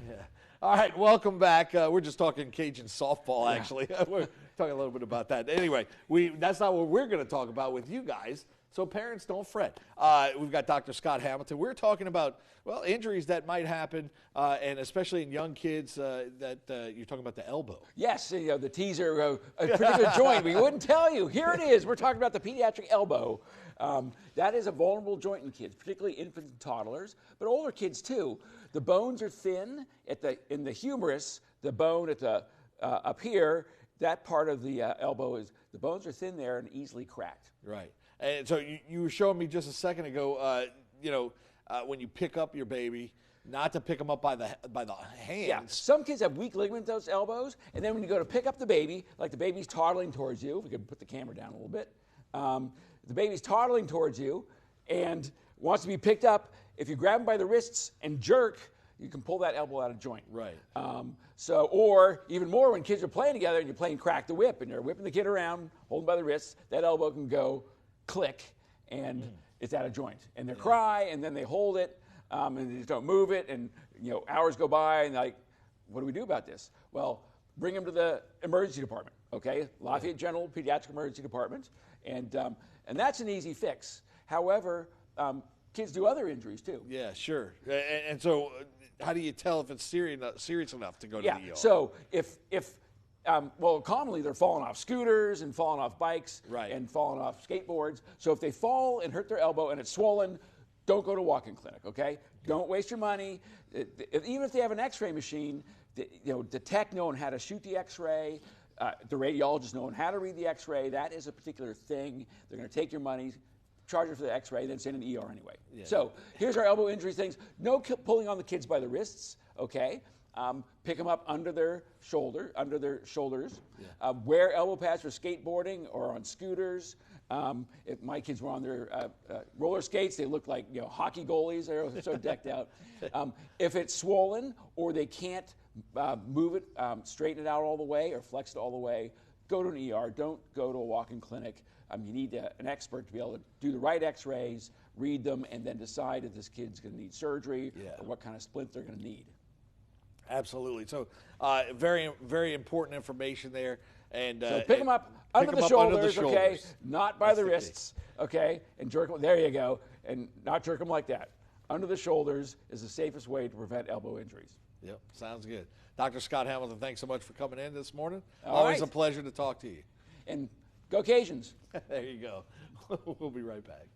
Yeah. All right, welcome back. We're just talking Cajun softball, actually. We're talking a little bit about that. Anyway, that's not what we're going to talk about with you guys, so parents, don't fret. We've got Dr. Scott Hamilton. We're talking about, well, injuries that might happen, and especially in young kids that you're talking about the elbow. Yes, you know, the teaser, a particular joint. We wouldn't tell you. Here it is. We're talking about the pediatric elbow. That is a vulnerable joint in kids, particularly infants and toddlers, but older kids too. The bones are thin in the humerus. The bone at the up here, that part of the elbow the bones are thin there and easily cracked. Right. And so you were showing me just a second ago, when you pick up your baby, not to pick them up by the hands. Yeah, some kids have weak ligament in those elbows, and then when you go to pick up the baby, like the baby's toddling towards you, if we could put the camera down a little bit, the baby's toddling towards you and wants to be picked up. If you grab him by the wrists and jerk, you can pull that elbow out of joint. Right. Or even more, when kids are playing together and you're playing crack the whip and you're whipping the kid around, holding by the wrists, that elbow can go click and it's out of joint. And they cry and then they hold it and they just don't move it. And hours go by and like, what do we do about this? Well, bring them to the emergency department. Okay, Lafayette General Pediatric Emergency Department, and that's an easy fix. However, kids do other injuries too. Yeah, sure. And so, how do you tell if it's serious enough to go to the ER? So if commonly they're falling off scooters and falling off bikes and falling off skateboards. So if they fall and hurt their elbow and it's swollen, don't go to walk-in clinic. Okay, don't waste your money. Even if they have an X-ray machine, the tech knowing how to shoot the X-ray. The radiologist knowing how to read the X-ray, that is a particular thing. They're going to take your money, charge you for the X-ray, then send an ER anyway. Yeah. So here's our elbow injury things. No pulling on the kids by the wrists, okay? Pick them up under their shoulders. Yeah. Wear elbow pads for skateboarding or on scooters. If my kids were on their roller skates, they look like hockey goalies. They're so decked out. If it's swollen or they can't move it, straighten it out all the way or flex it all the way, go to an ER. Don't go to a walk-in clinic. You need an expert to be able to do the right X-rays, read them, and then decide if this kid's going to need surgery or what kind of splint they're going to need. Absolutely. So very, very important information there. And so pick them up under the shoulders, okay? Not by the wrists, okay? And jerk them. There you go. And not jerk them like that. Under the shoulders is the safest way to prevent elbow injuries. Yep, sounds good. Dr. Scott Hamilton, thanks so much for coming in this morning. Always a pleasure to talk to you. And go Cajuns. There you go. We'll be right back.